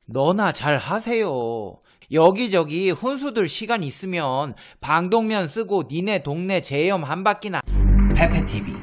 너나 잘 하세요. 여기저기 훈수들 시간 있으면 방독면 쓰고 니네 동네 제염 한 바퀴나. 페페TV,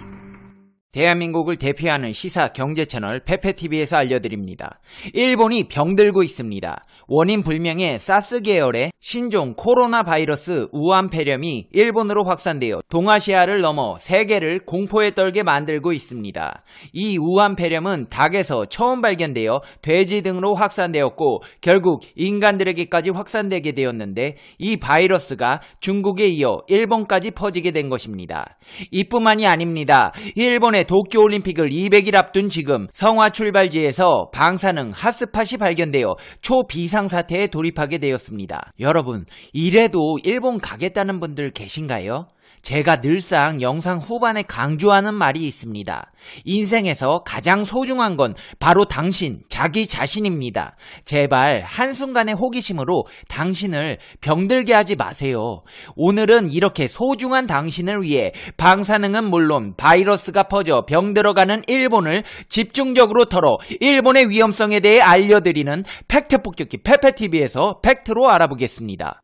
대한민국을 대표하는 시사 경제 채널 페페TV에서 알려드립니다. 일본이 병들고 있습니다. 원인 불명의 사스 계열의 신종 코로나 바이러스 우한 폐렴이 일본으로 확산되어 동아시아를 넘어 세계를 공포에 떨게 만들고 있습니다. 이 우한 폐렴은 닭에서 처음 발견되어 돼지 등으로 확산되었고 결국 인간들에게까지 확산되게 되었는데, 이 바이러스가 중국에 이어 일본까지 퍼지게 된 것입니다. 이뿐만이 아닙니다. 일본의 도쿄올림픽을 200일 앞둔 지금 성화 출발지에서 방사능 핫스팟이 발견되어 초비상사태에 돌입하게 되었습니다. 여러분, 이래도 일본 가겠다는 분들 계신가요? 제가 늘상 영상 후반에 강조하는 말이 있습니다. 인생에서 가장 소중한 건 바로 당신, 자기 자신입니다. 제발 한순간의 호기심으로 당신을 병들게 하지 마세요. 오늘은 이렇게 소중한 당신을 위해 방사능은 물론 바이러스가 퍼져 병들어가는 일본을 집중적으로 털어 일본의 위험성에 대해 알려드리는 팩트 폭격기 페페TV에서 팩트로 알아보겠습니다.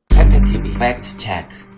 페페TV 팩트 체크.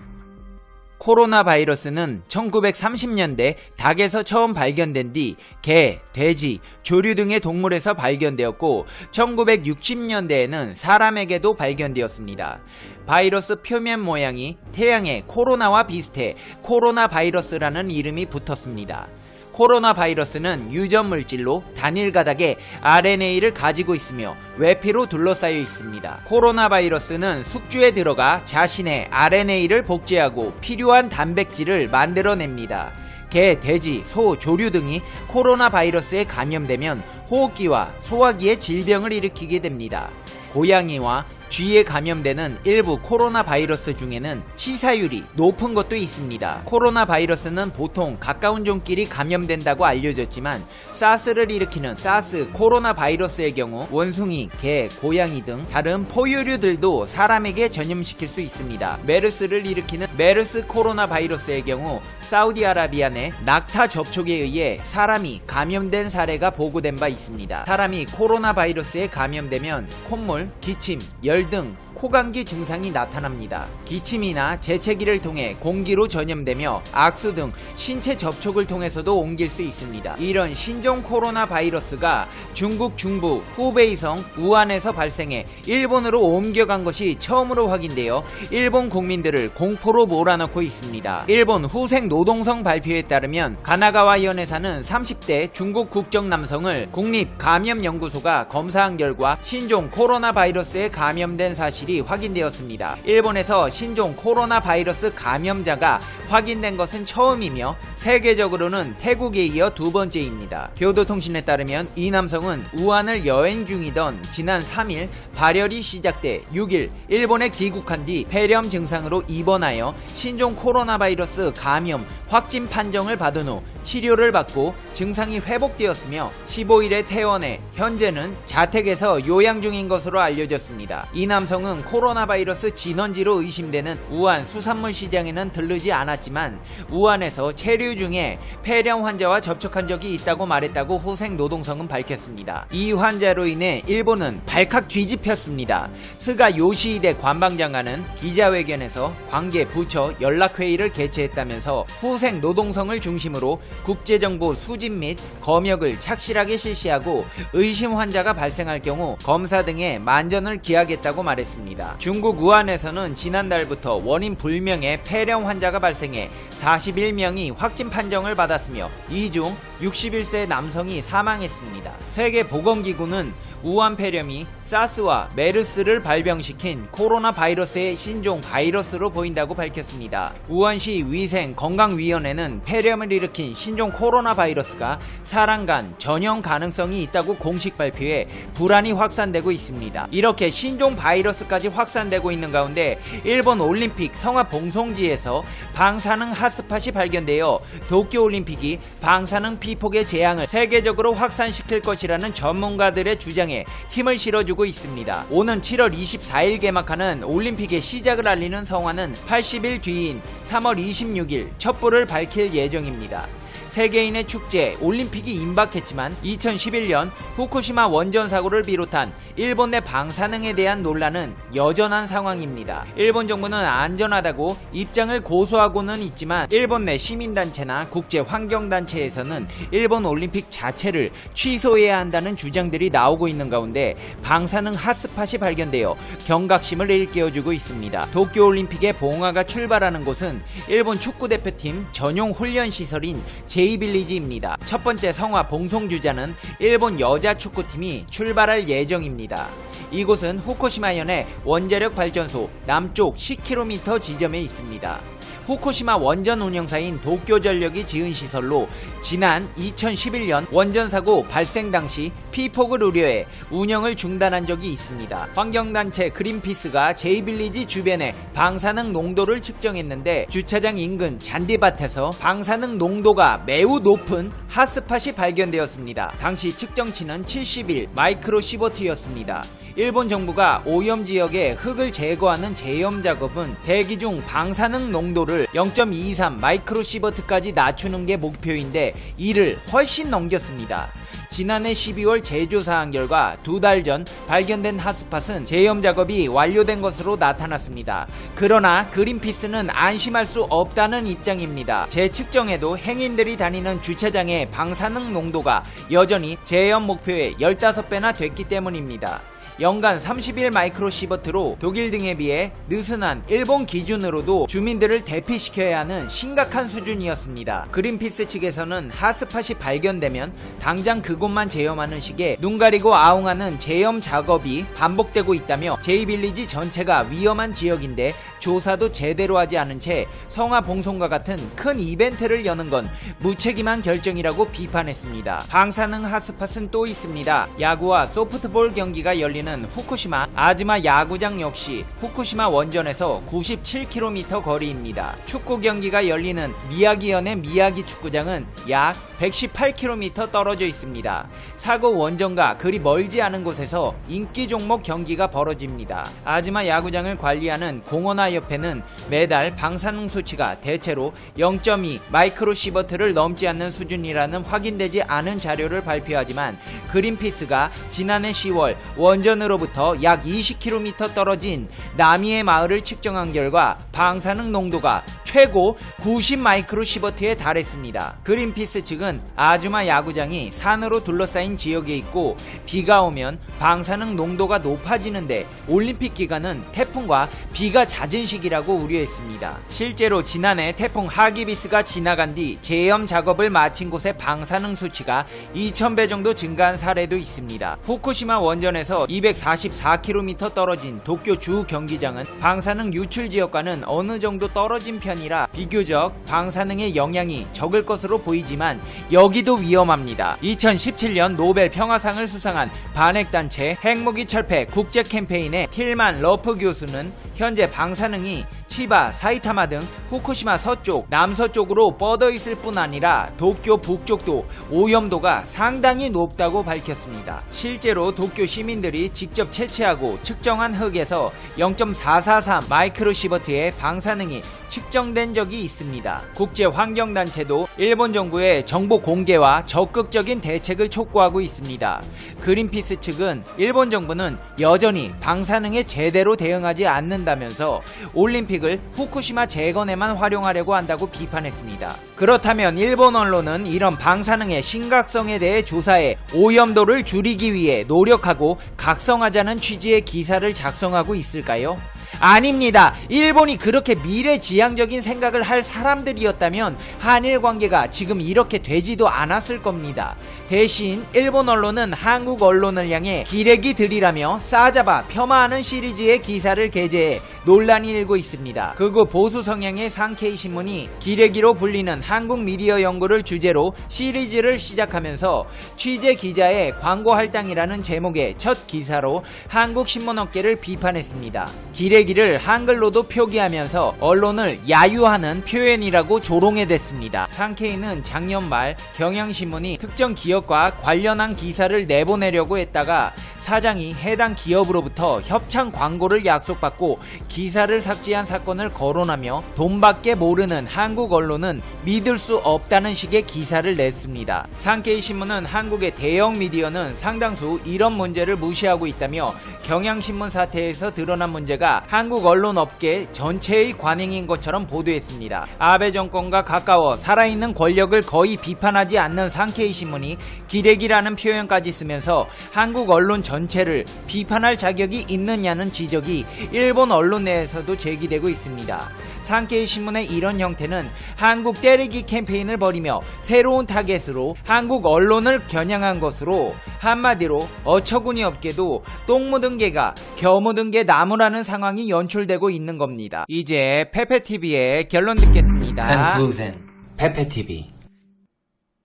코로나 바이러스는 1930년대 닭에서 처음 발견된 뒤 개, 돼지, 조류 등의 동물에서 발견되었고 1960년대에는 사람에게도 발견되었습니다. 바이러스 표면 모양이 태양의 코로나와 비슷해 코로나 바이러스라는 이름이 붙었습니다. 코로나 바이러스는 유전 물질로 단일 가닥의 RNA를 가지고 있으며 외피로 둘러싸여 있습니다. 코로나 바이러스는 숙주에 들어가 자신의 RNA를 복제하고 필요한 단백질을 만들어냅니다. 개, 돼지, 소, 조류 등이 코로나 바이러스에 감염되면 호흡기와 소화기에 질병을 일으키게 됩니다. 고양이와 쥐에 감염되는 일부 코로나 바이러스 중에는 치사율이 높은 것도 있습니다. 코로나 바이러스는 보통 가까운 종끼리 감염된다고 알려졌지만 사스를 일으키는 사스 코로나 바이러스의 경우 원숭이, 개, 고양이 등 다른 포유류들도 사람에게 전염시킬 수 있습니다. 메르스를 일으키는 메르스 코로나 바이러스의 경우 사우디아라비아 내 낙타 접촉에 의해 사람이 감염된 사례가 보고된 바 있습니다. 사람이 코로나 바이러스에 감염되면 콧물, 기침, 열 등 코감기 증상이 나타납니다. 기침이나 재채기를 통해 공기로 전염되며 악수 등 신체 접촉을 통해서도 옮길 수 있습니다. 이런 신종 코로나 바이러스가 중국 중부 후베이성 우한에서 발생해 일본으로 옮겨간 것이 처음으로 확인되어 일본 국민들을 공포로 몰아넣고 있습니다. 일본 후생 노동성 발표에 따르면 가나가와현에 사는 30대 중국 국적 남성을 국립감염연구소가 검사한 결과 신종 코로나 바이러스에 감염된 사실이 확인되었습니다. 일본에서 신종 코로나 바이러스 감염자가 확인된 것은 처음이며 세계적으로는 태국에 이어 두 번째입니다. 교도통신에 따르면 이 남성은 우한을 여행 중이던 지난 3일 발열이 시작돼 6일 일본에 귀국한 뒤 폐렴 증상으로 입원하여 신종 코로나 바이러스 감염 확진 판정을 받은 후 치료를 받고 증상이 회복되었으며 15일에 퇴원해 현재는 자택에서 요양 중인 것으로 알려졌습니다. 이 남성은 코로나 바이러스 진원지로 의심되는 우한 수산물 시장에는 들르지 않았지만 우한에서 체류 중에 폐렴 환자와 접촉한 적이 있다고 말했다고 후생 노동성은 밝혔습니다. 이 환자로 인해 일본은 발칵 뒤집혔습니다. 스가 요시히데 관방장관은 기자회견에서 관계 부처 연락회의를 개최했다면서 후생 노동성을 중심으로 국제정보 수집 및 검역을 착실하게 실시하고 의심 환자가 발생할 경우 검사 등의 만전을 기하겠다고 말했습니다. 중국 우한에서는 지난달부터 원인 불명의 폐렴 환자가 발생해 41명이 확진 판정을 받았으며 이 중 61세 남성이 사망했습니다. 세계보건기구는 우한 폐렴이 사스와 메르스를 발병시킨 코로나 바이러스의 신종 바이러스로 보인다고 밝혔습니다. 우한시 위생건강위원회는 폐렴을 일으킨 신종 코로나 바이러스가 사람 간 전염 가능성이 있다고 공식 발표해 불안이 확산되고 있습니다. 이렇게 신종 바이러스까지 확산되고 있는 가운데 일본 올림픽 성화 봉송지에서 방사능 핫스팟이 발견되어 도쿄올림픽이 방사능 피폭의 재앙을 세계적으로 확산시킬 것이라는 전문가들의 주장에 힘을 실어주고 있습니다. 오는 7월 24일 개막하는 올림픽의 시작을 알리는 성화는 80일 뒤인 3월 26일 촛불을 밝힐 예정입니다. 세계인의 축제 올림픽이 임박했지만 2011년 후쿠시마 원전 사고를 비롯한 일본 내 방사능에 대한 논란은 여전한 상황입니다. 일본 정부는 안전하다고 입장을 고수하고는 있지만 일본 내 시민단체나 국제환경단체에서는 일본 올림픽 자체를 취소해야 한다는 주장들이 나오고 있는 가운데 방사능 핫스팟이 발견되어 경각심을 일깨워주고 있습니다. 도쿄올림픽의 봉화가 출발하는 곳은 일본 축구대표팀 전용 훈련시설인 J빌리지입니다. 첫 번째 성화 봉송주자는 일본 여자 축구팀이 출발할 예정입니다. 이곳은 후쿠시마현의 원자력 발전소 남쪽 10km 지점에 있습니다. 후쿠시마 원전 운영사인 도쿄전력이 지은 시설로 지난 2011년 원전사고 발생 당시 피폭을 우려해 운영을 중단한 적이 있습니다. 환경단체 그린피스가 J빌리지 주변의 방사능 농도를 측정했는데 주차장 인근 잔디밭에서 방사능 농도가 매우 높은 핫스팟이 발견되었습니다. 당시 측정치는 71 마이크로시버트였습니다. 일본 정부가 오염 지역의 흙을 제거하는 제염 작업은 대기 중 방사능 농도를 0.23 마이크로시버트까지 낮추는 게 목표인데 이를 훨씬 넘겼습니다. 지난해 12월 재조사한 결과 2달 전 발견된 핫스팟은 제염 작업이 완료된 것으로 나타났습니다. 그러나 그린피스는 안심할 수 없다는 입장입니다. 재측정에도 행인들이 다니는 주차장의 방사능 농도가 여전히 제염 목표의 15배나 됐기 때문입니다. 연간 31 마이크로시버트로 독일 등에 비해 느슨한 일본 기준으로도 주민들을 대피시켜야 하는 심각한 수준이었습니다. 그린피스 측에서는 핫스팟이 발견되면 당장 그곳만 제염하는 식의 눈 가리고 아웅하는 제염 작업이 반복되고 있다며 J빌리지 전체가 위험한 지역인데 조사도 제대로 하지 않은 채 성화 봉송과 같은 큰 이벤트를 여는 건 무책임한 결정이라고 비판했습니다. 방사능 핫스팟은 또 있습니다. 야구와 소프트볼 경기가 열리는 후쿠시마 아즈마 야구장 역시 후쿠시마 원전에서 97km 거리입니다. 축구 경기가 열리는 미야기현의 미야기 축구장은 약 118km 떨어져 있습니다. 사고 원전과 그리 멀지 않은 곳에서 인기 종목 경기가 벌어집니다. 아즈마 야구장을 관리하는 공원화협회는 매달 방사능 수치가 대체로 0.2 마이크로시버트를 넘지 않는 수준이라는 확인되지 않은 자료를 발표하지만 그린피스가 지난해 10월 원전으로부터 약 20km 떨어진 나미의 마을을 측정한 결과 방사능 농도가 최고 90 마이크로시버트에 달했습니다. 그린피스 측은 아즈마 야구장이 산으로 둘러싸인 지역에 있고 비가 오면 방사능 농도가 높아지는데 올림픽 기간은 태풍과 비가 잦은 시기라고 우려했습니다. 실제로 지난해 태풍 하기비스가 지나간 뒤 제염 작업을 마친 곳의 방사능 수치가 2000배 정도 증가한 사례도 있습니다. 후쿠시마 원전에서 244km 떨어진 도쿄 주 경기장은 방사능 유출 지역과는 어느 정도 떨어진 편이라 비교적 방사능의 영향이 적을 것으로 보이지만 여기도 위험합니다. 2017년 노벨 평화상을 수상한 반핵단체 핵무기 철폐 국제 캠페인의 틸만 러프 교수는 현재 방사능이 치바, 사이타마 등 후쿠시마 서쪽, 남서쪽으로 뻗어 있을 뿐 아니라 도쿄 북쪽도 오염도가 상당히 높다고 밝혔습니다. 실제로 도쿄 시민들이 직접 채취하고 측정한 흙에서 0.443 마이크로시버트의 방사능이 측정된 적이 있습니다. 국제환경단체도 일본 정부의 정보 공개와 적극적인 대책을 촉구하고 있습니다. 그린피스 측은 일본 정부는 여전히 방사능에 제대로 대응하지 않는다면서 올림픽을 후쿠시마 재건에만 활용하려고 한다고 비판했습니다. 그렇다면 일본 언론은 이런 방사능의 심각성에 대해 조사해 오염도를 줄이기 위해 노력하고 각성하자는 취지의 기사를 작성하고 있을까요? 아닙니다. 일본이 그렇게 미래지향적인 생각을 할 사람들이었다면 한일 관계가 지금 이렇게 되지도 않았을 겁니다. 대신 일본 언론은 한국 언론을 향해 기레기 들이라며 싸잡아 폄하하는 시리즈의 기사를 게재해 논란이 일고 있습니다. 극우 보수 성향의 상케이 신문이 기레기로 불리는 한국 미디어 연구를 주제로 시리즈를 시작하면서 취재 기자의 광고 할당이라는 제목의 첫 기사로 한국 신문업계를 비판했습니다. 기레기를 한글로도 표기하면서 언론을 야유하는 표현이라고 조롱해댔습니다. 상케이는 작년 말 경향신문이 특정 기업과 관련한 기사를 내보내려고 했다가 사장이 해당 기업으로부터 협찬 광고를 약속받고 기사를 삭제한 사건을 거론하며 돈밖에 모르는 한국 언론은 믿을 수 없다는 식의 기사를 냈습니다. 산케이신문은 한국의 대형 미디어는 상당수 이런 문제를 무시하고 있다며 경향신문 사태에서 드러난 문제가 한국 언론 업계 전체의 관행인 것처럼 보도했습니다. 아베 정권과 가까워 살아있는 권력을 거의 비판하지 않는 산케이신문이 기레기라는 표현까지 쓰면서 한국 언론 전체를 비판할 자격이 있느냐는 지적이 일본 언론 내에서도 제기되고 있습니다. 산케이신문의 이런 형태는 한국 때리기 캠페인을 벌이며 새로운 타겟으로 한국 언론을 겨냥한 것으로 한마디로 어처구니 없게도 똥 묻은 개가 겨 묻은 개 나무라는 상황이 연출되고 있는 겁니다. 이제 페페TV의 결론 듣겠습니다. Conclusion. 페페TV.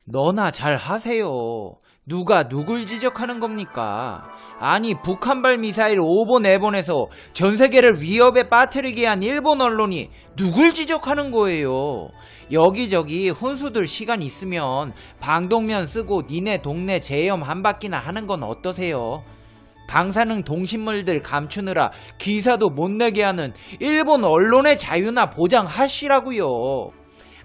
너나 잘 하세요. 누가 누굴 지적하는 겁니까? 아니 북한발 미사일 5번 내보내서 전세계를 위협에 빠뜨리게 한 일본 언론이 누굴 지적하는 거예요? 여기저기 훈수들 시간 있으면 방독면 쓰고 니네 동네 제염 한 바퀴나 하는 건 어떠세요? 방사능 동식물들 감추느라 기사도 못 내게 하는 일본 언론의 자유나 보장하시라고요.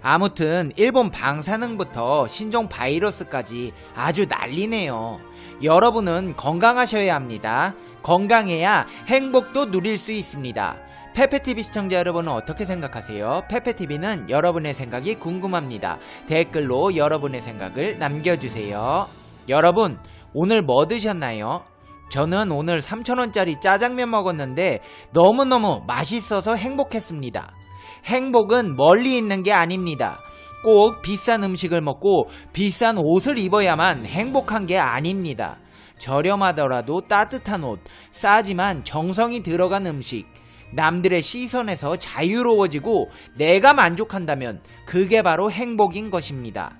아무튼 일본 방사능부터 신종 바이러스까지 아주 난리네요. 여러분은 건강하셔야 합니다. 건강해야 행복도 누릴 수 있습니다. 페페TV 시청자 여러분은 어떻게 생각하세요? 페페TV는 여러분의 생각이 궁금합니다. 댓글로 여러분의 생각을 남겨주세요. 여러분 오늘 뭐 드셨나요? 저는 오늘 3,000원짜리 짜장면 먹었는데 너무너무 맛있어서 행복했습니다. 행복은 멀리 있는 게 아닙니다. 꼭 비싼 음식을 먹고 비싼 옷을 입어야만 행복한 게 아닙니다. 저렴하더라도 따뜻한 옷, 싸지만 정성이 들어간 음식, 남들의 시선에서 자유로워지고 내가 만족한다면 그게 바로 행복인 것입니다.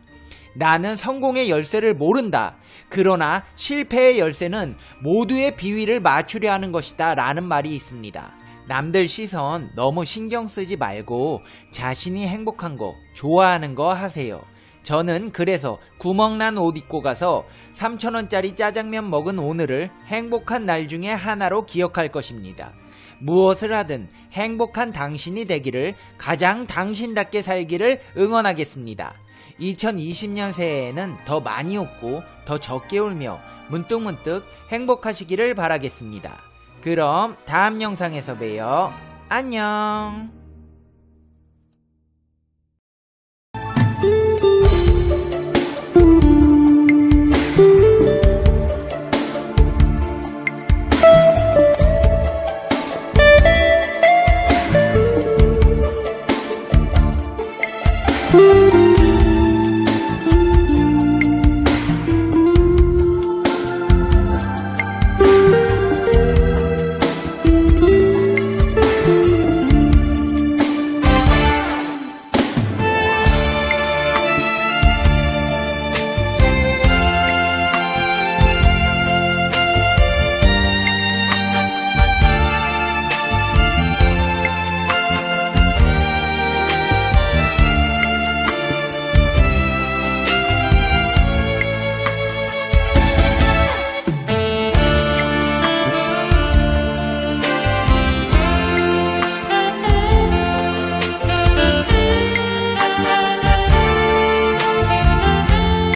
나는 성공의 열쇠를 모른다. 그러나 실패의 열쇠는 모두의 비위를 맞추려 하는 것이다 라는 말이 있습니다. 남들 시선 너무 신경 쓰지 말고 자신이 행복한 거, 좋아하는 거 하세요. 저는 그래서 구멍난 옷 입고 가서 3,000원짜리 짜장면 먹은 오늘을 행복한 날 중에 하나로 기억할 것입니다. 무엇을 하든 행복한 당신이 되기를, 가장 당신답게 살기를 응원하겠습니다. 2020년 새해에는 더 많이 웃고 더 적게 울며 문득문득 행복하시기를 바라겠습니다. 그럼 다음 영상에서 봬요. 안녕.